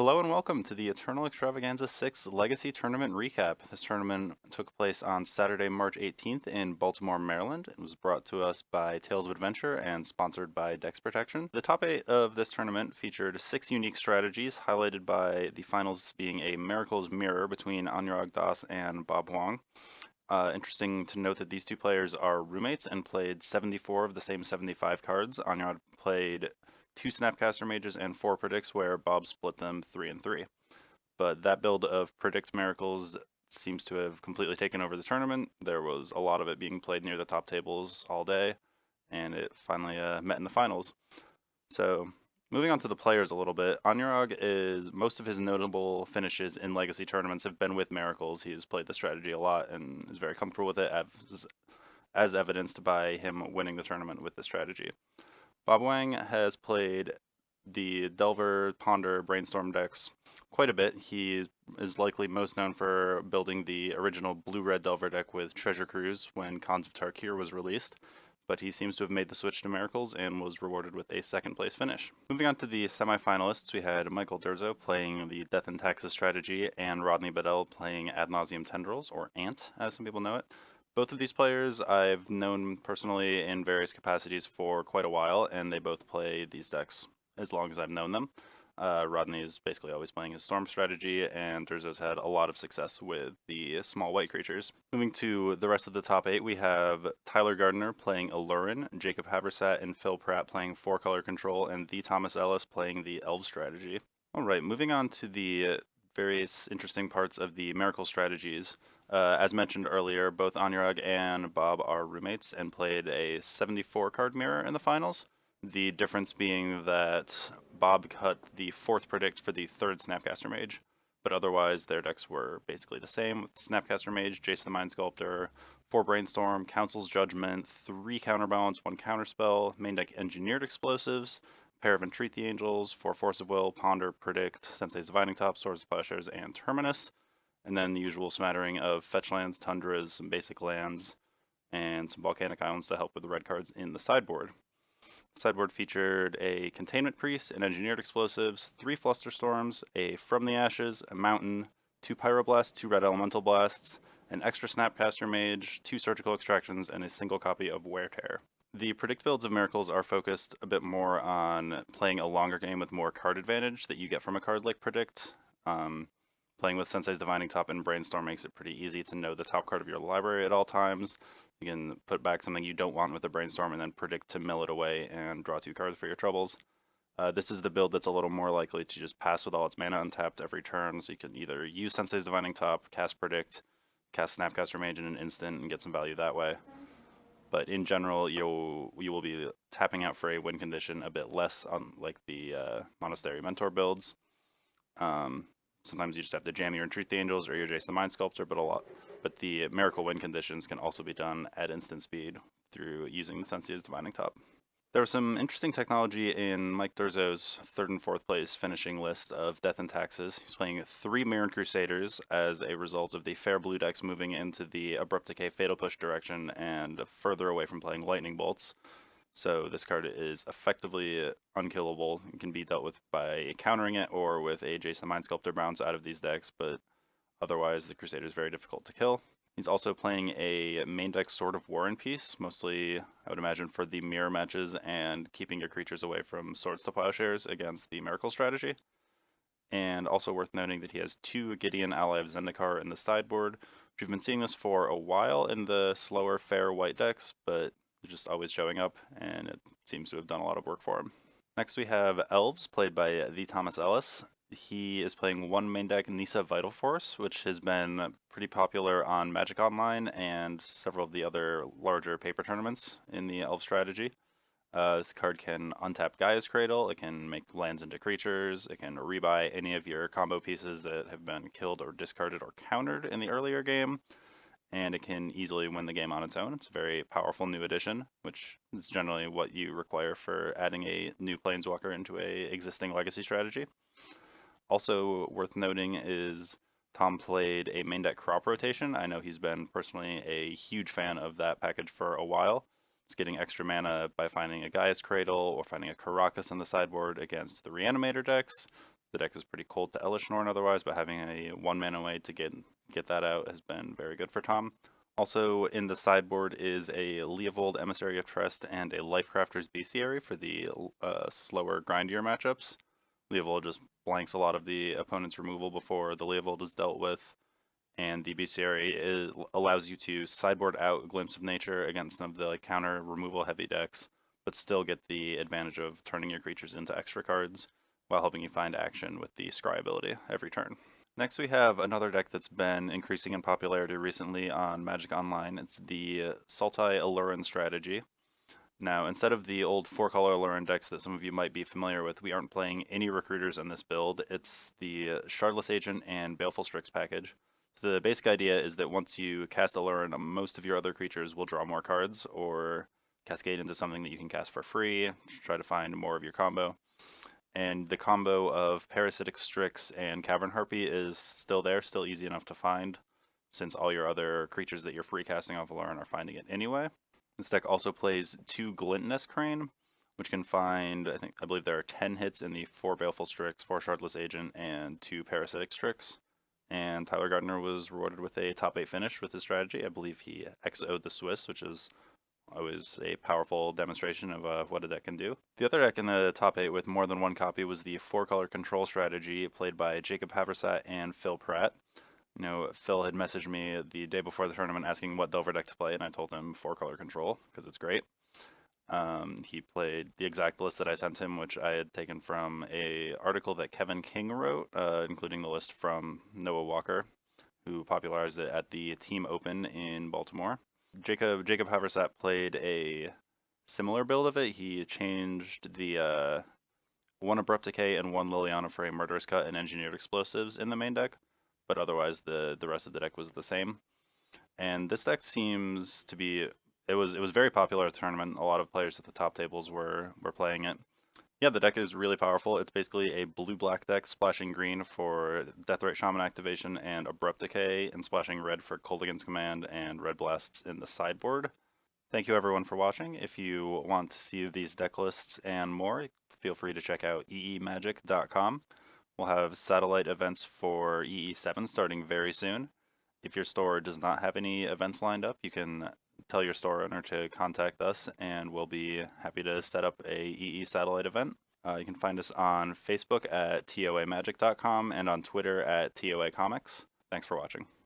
Hello and welcome to the Eternal Extravaganza 6 Legacy Tournament recap. This tournament took place on Saturday, March 18th in Baltimore, Maryland. It was brought to us by Tales of Adventure and sponsored by Dex Protection. The top 8 of this tournament featured 6 unique strategies, highlighted by the finals being a Miracles Mirror between Anurag Das and Bob Wong. Interesting to note that these two players are roommates and played 74 of the same 75 cards. Anurag played 2 Snapcaster Mages and 4 Predicts, where Bob split them 3 and 3. But that build of Predict Miracles seems to have completely taken over the tournament. There was a lot of it being played near the top tables all day, and it finally met in the finals. So, moving on to the players a little bit, Anurag most of his notable finishes in Legacy tournaments have been with Miracles. He's played the strategy a lot and is very comfortable with it, as evidenced by him winning the tournament with the strategy. Bob Wang has played the Delver, Ponder, Brainstorm decks quite a bit. He is likely most known for building the original Blue-Red Delver deck with Treasure Cruise when Khans of Tarkir was released, but he seems to have made the switch to Miracles and was rewarded with a second place finish. Moving on to the semifinalists, we had Michael Durzo playing the Death and Taxes strategy and Rodney Bedell playing Ad Nauseam Tendrils, or Ant as some people know it. Both of these players I've known personally in various capacities for quite a while, and they both play these decks as long as I've known them. Rodney is basically always playing his Storm strategy, and Durzo's had a lot of success with the small white creatures. Moving to the rest of the top 8, we have Tyler Gardner playing Alurin, Jacob Haversat and Phil Pratt playing 4-color control, and the Thomas Ellis playing the Elves strategy. Alright, moving on to the various interesting parts of the Miracle strategies. As mentioned earlier, both Anurag and Bob are roommates and played a 74 card mirror in the finals. The difference being that Bob cut the 4th predict for the 3rd Snapcaster Mage, but otherwise their decks were basically the same, with Snapcaster Mage, Jace the Mind Sculptor, 4 Brainstorm, Council's Judgment, 3 Counterbalance, 1 Counterspell, main deck Engineered Explosives, pair of Entreat the Angels, 4 Force of Will, Ponder, Predict, Sensei's Divining Top, Swords of Plowshares, and Terminus. And then the usual smattering of fetch lands, tundras, some basic lands, and some volcanic islands to help with the red cards in the sideboard. The sideboard featured a Containment Priest, an Engineered Explosives, 3 Flusterstorms, a From the Ashes, a Mountain, 2 Pyroblasts, 2 Red Elemental Blasts, an extra Snapcaster Mage, 2 Surgical Extractions, and a single copy of Wear Tear. The Predict builds of Miracles are focused a bit more on playing a longer game with more card advantage that you get from a card like Predict. Playing with Sensei's Divining Top and Brainstorm makes it pretty easy to know the top card of your library at all times. You can put back something you don't want with the Brainstorm and then Predict to mill it away and draw 2 cards for your troubles. This is the build that's a little more likely to just pass with all its mana untapped every turn, so you can either use Sensei's Divining Top, cast Predict, cast Snapcaster Mage in an instant and get some value that way. But in general, you will be tapping out for a win condition a bit less on like the Monastery Mentor builds. Sometimes you just have to jam your Entreat the Angels or your Jace the Mind Sculptor, but the Miracle win conditions can also be done at instant speed through using the Sensei's Divining Top. There was some interesting technology in Mike Durzo's 3rd and 4th place finishing list of Death and Taxes. He's playing 3 Mirrored Crusaders as a result of the Fair Blue decks moving into the Abrupt Decay Fatal Push direction and further away from playing Lightning Bolts. So this card is effectively unkillable and can be dealt with by countering it or with a Jace the Mind Sculptor bounce out of these decks, but otherwise the Crusader is very difficult to kill. He's also playing a main deck Sword of War and Peace, mostly I would imagine for the mirror matches and keeping your creatures away from Swords to Plowshares against the Miracle strategy. And also worth noting that he has 2 Gideon Ally of Zendikar in the sideboard. We've been seeing this for a while in the slower fair white decks, but just always showing up, and it seems to have done a lot of work for him. Next we have Elves, played by the Thomas Ellis. He is playing 1 main deck Nissa Vital Force, which has been pretty popular on Magic Online and several of the other larger paper tournaments in the Elf strategy. This card can untap Gaia's Cradle, it can make lands into creatures, it can rebuy any of your combo pieces that have been killed or discarded or countered in the earlier game, and it can easily win the game on its own. It's a very powerful new addition, which is generally what you require for adding a new Planeswalker into a existing Legacy strategy. Also worth noting is Tom played a main deck Crop Rotation. I know he's been personally a huge fan of that package for a while. It's getting extra mana by finding a Gaia's Cradle or finding a Karakas in the sideboard against the Reanimator decks. The deck is pretty cold to Elesh Norn otherwise, but having a 1-mana way to get that out has been very good for Tom. Also in the sideboard is a Leovold Emissary of Trest and a Lifecrafter's Bestiary for the slower, grindier matchups. Leovold just blanks a lot of the opponent's removal before the Leovold is dealt with, and the Bestiary allows you to sideboard out Glimpse of Nature against some of the counter removal heavy decks, but still get the advantage of turning your creatures into extra cards while helping you find action with the Scry ability every turn. Next we have another deck that's been increasing in popularity recently on Magic Online. It's the Sultai Aluren strategy. Now, instead of the old 4-color Aluren decks that some of you might be familiar with, we aren't playing any recruiters in this build. It's the Shardless Agent and Baleful Strix package. The basic idea is that once you cast Aluren, most of your other creatures will draw more cards or cascade into something that you can cast for free to try to find more of your combo. And the combo of Parasitic Strix and Cavern Harpy is still there, still easy enough to find, since all your other creatures that you're free casting off Aluren are finding it anyway. This deck also plays 2 Glintinous Crane, which can find, I believe there are 10 hits in the 4 Baleful Strix, 4 Shardless Agent, and 2 Parasitic Strix. And Tyler Gardner was rewarded with a top 8 finish with his strategy. I believe he XO'd the Swiss, which is always a powerful demonstration of what a deck can do. The other deck in the top 8 with more than one copy was the 4-color control strategy played by Jacob Haversat and Phil Pratt. You know, Phil had messaged me the day before the tournament asking what Delver deck to play, and I told him 4-color control because it's great. He played the exact list that I sent him, which I had taken from an article that Kevin King wrote, including the list from Noah Walker, who popularized it at the Team Open in Baltimore. Jacob Haversat played a similar build of it. He changed the 1 Abrupt Decay and 1 Liliana for a Murderous Cut and Engineered Explosives in the main deck, but otherwise the rest of the deck was the same. And this deck seems to be, it was very popular at the tournament. A lot of players at the top tables were playing it. Yeah, the deck is really powerful. It's basically a blue-black deck, splashing green for Deathrite Shaman activation and Abrupt Decay, and splashing red for Koldagin's Command and Red Blasts in the sideboard. Thank you everyone for watching. If you want to see these deck lists and more, feel free to check out TOAMagic.com. We'll have satellite events for EE7 starting very soon. If your store does not have any events lined up, you can tell your store owner to contact us and we'll be happy to set up a EE satellite event. You can find us on Facebook at TOAMagic.com and on Twitter at TOA Comics. Thanks for watching.